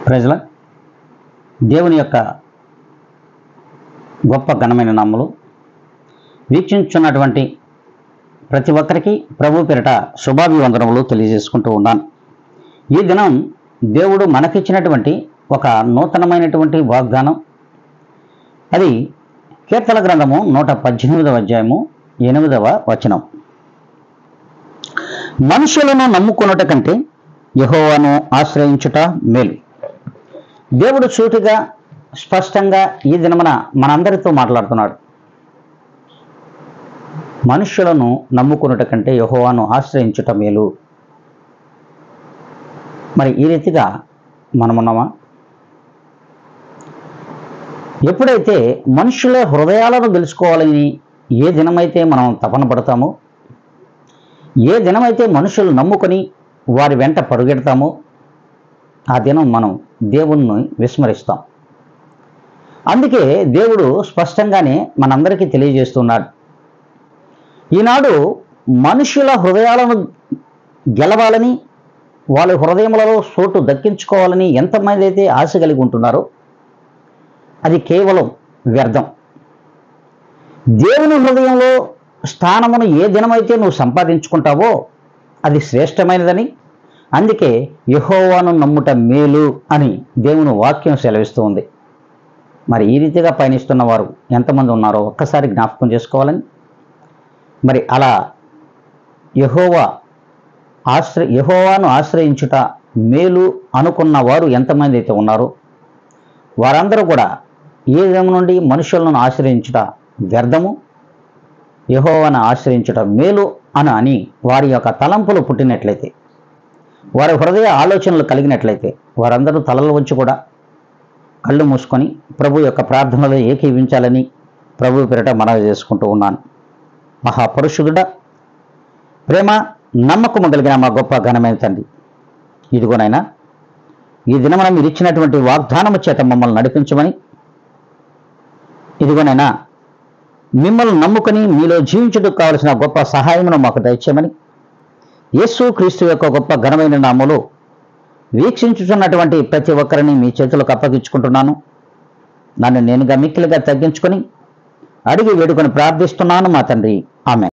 ప్రజల దేవుని యొక్క గొప్ప ఘనమైన నామములు వీక్షించున్నటువంటి ప్రతి ఒక్కరికి ప్రభు పేరిట శుభాభివందనములు తెలియజేసుకుంటూ ఉన్నాను. ఈ దినం దేవుడు మనకిచ్చినటువంటి ఒక నూతనమైనటువంటి వాగ్దానం. అది కీర్తన గ్రంథము 118వ అధ్యాయము 8వ వచనం. మనుషులను నమ్ముకొనుట కంటే యెహోవాను ఆశ్రయించుట మేలు. దేవుడు సూటిగా స్పష్టంగా ఈ దినమున మనందరితో మాట్లాడుతున్నాడు. మనుషులను నమ్ముకొనుట కంటే యెహోవాను ఆశ్రయించుట మేలు. మరి ఈ రీతిగా మనమున్నామా? ఎప్పుడైతే మనుషుల హృదయాలను తెలుసుకోవాలని ఏ దినమైతే మనం తపన పడతామో, ఏ దినమైతే మనుషులు నమ్ముకొని వారి వెంట పరుగెడతామో, ఆ దినం మనం దేవుణ్ణి విస్మరిస్తాం. అందుకే దేవుడు స్పష్టంగానే మనందరికీ తెలియజేస్తున్నాడు. ఈనాడు మనుషుల హృదయాలను గెలవాలని, వాళ్ళ హృదయములలో చోటు దక్కించుకోవాలని ఎంతమంది అయితే ఆశ కలిగి ఉంటున్నారో అది కేవలం వ్యర్థం. దేవుని హృదయంలో స్థానమును ఏ దినమైతే నువ్వు సంపాదించుకుంటావో అది శ్రేష్టమైనదని, అందుకే యెహోవాను నమ్ముట మేలు అని దేవుని వాక్యం సెలవిస్తూ ఉంది. మరి ఈ రీతిగా పయనిస్తున్న వారు ఎంతమంది ఉన్నారో ఒక్కసారి జ్ఞాపకం చేసుకోవాలని, మరి అలా యెహోవాను ఆశ్రయించుట మేలు అనుకున్న వారు ఎంతమంది అయితే ఉన్నారో వారందరూ కూడా ఏ దినం నుండి మనుషులను ఆశ్రయించుట వ్యర్థము, యెహోవాను ఆశ్రయించుట మేలు అని వారి యొక్క తలంపులు పుట్టినట్లయితే, వారి హృదయ ఆలోచనలు కలిగినట్లయితే వారందరూ తలలు వంచి కూడా కళ్ళు మూసుకొని ప్రభు యొక్క ప్రార్థనలో ఏకీవించాలని ప్రభు పేరిట మనవి చేసుకుంటూ ఉన్నాను. మహాపురుషుడా, ప్రేమ నమ్మకము కలిగిన మా గొప్ప ఘనమైన తండ్రి, ఇదిగోనైనా ఈ దినమున మీరు ఇచ్చినటువంటి వాగ్దానము చేత మమ్మల్ని నడిపించమని, ఇదిగోనైనా మిమ్మల్ని నమ్ముకొని మీలో జీవించుటకు కావలసిన గొప్ప సహాయమును మాకు దయచేయమని యేసు క్రీస్తు యొక్క గొప్ప ఘనమైన నామములో వీక్షించుతున్నటువంటి ప్రతి ఒక్కరిని మీ చేతులకు అప్పగించుకుంటున్నాను. నన్ను నేనుగా మిక్కిలిగా తగ్గించుకొని అడిగి వేడుకొని ప్రార్థిస్తున్నాను మా తండ్రి. ఆమేన్.